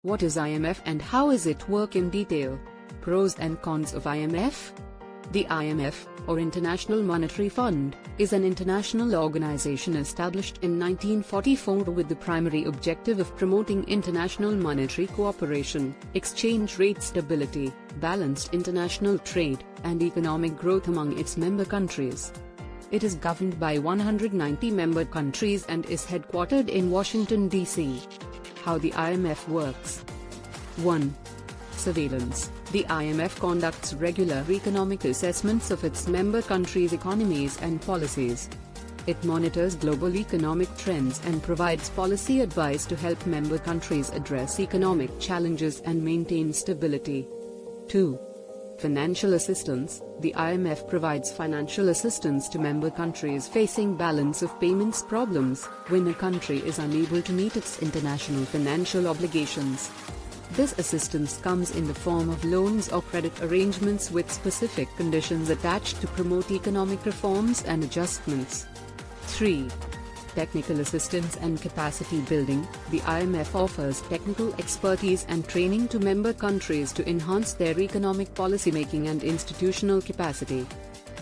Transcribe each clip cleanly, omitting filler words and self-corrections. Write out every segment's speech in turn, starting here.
What is IMF and how is it work in detail? Pros and cons of IMF. The IMF, or International Monetary Fund, is an international organization established in 1944 with the primary objective of promoting international monetary cooperation, exchange rate stability, balanced international trade, and economic growth among its member countries. It is governed by 190 member countries and is headquartered in Washington, D.C. How the IMF works. 1. Surveillance. The IMF conducts regular economic assessments of its member countries' economies and policies. It monitors global economic trends and provides policy advice to help member countries address economic challenges and maintain stability. 2. Financial assistance. The IMF provides financial assistance to member countries facing balance of payments problems, when a country is unable to meet its international financial obligations. This assistance comes in the form of loans or credit arrangements with specific conditions attached to promote economic reforms and adjustments. 3. Technical assistance and capacity building. The IMF offers technical expertise and training to member countries to enhance their economic policymaking and institutional capacity.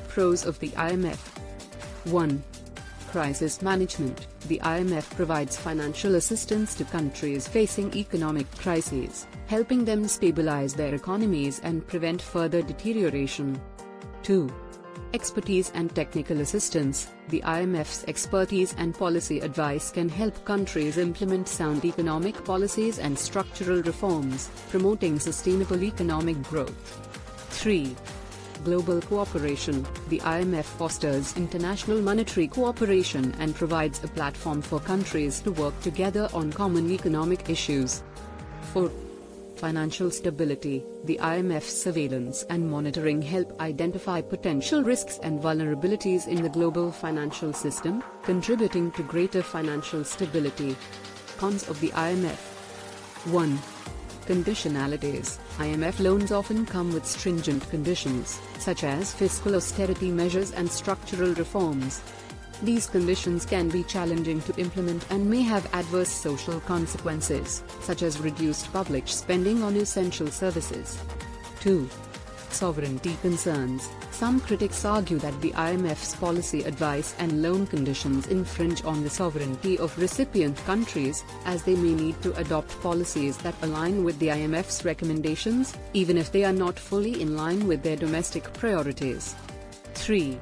Pros of the IMF. 1. Crisis management. The IMF provides financial assistance to countries facing economic crises, helping them stabilize their economies and prevent further deterioration. 2. Expertise and technical assistance. The IMF's expertise and policy advice can help countries implement sound economic policies and structural reforms, promoting sustainable economic growth. 3. Global cooperation. The IMF fosters international monetary cooperation and provides a platform for countries to work together on common economic issues. 4. Financial stability. The IMF's surveillance and monitoring help identify potential risks and vulnerabilities in the global financial system, contributing to greater financial stability. Cons of the IMF. 1. Conditionalities. IMF loans often come with stringent conditions, such as fiscal austerity measures and structural reforms. These conditions can be challenging to implement and may have adverse social consequences, such as reduced public spending on essential services. 2. Sovereignty concerns. Some critics argue that the IMF's policy advice and loan conditions infringe on the sovereignty of recipient countries, as they may need to adopt policies that align with the IMF's recommendations, even if they are not fully in line with their domestic priorities. 3.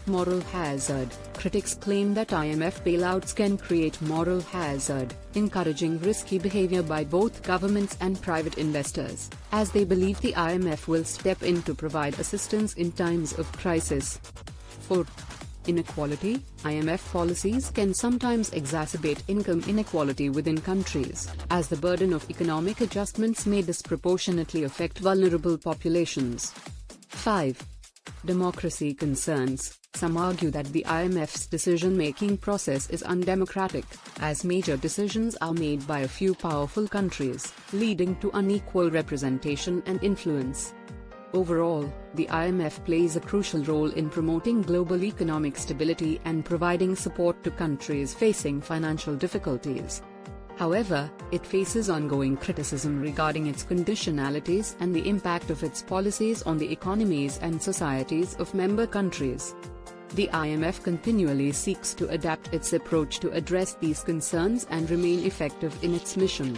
Moral hazard. Critics claim that IMF bailouts can create moral hazard, encouraging risky behavior by both governments and private investors, as they believe the IMF will step in to provide assistance in times of crisis. 4. Inequality. IMF policies can sometimes exacerbate income inequality within countries, as the burden of economic adjustments may disproportionately affect vulnerable populations. 5. Democracy concerns. Some argue that the IMF's decision-making process is undemocratic, as major decisions are made by a few powerful countries, leading to unequal representation and influence. Overall, the IMF plays a crucial role in promoting global economic stability and providing support to countries facing financial difficulties. However, it faces ongoing criticism regarding its conditionalities and the impact of its policies on the economies and societies of member countries. The IMF continually seeks to adapt its approach to address these concerns and remain effective in its mission.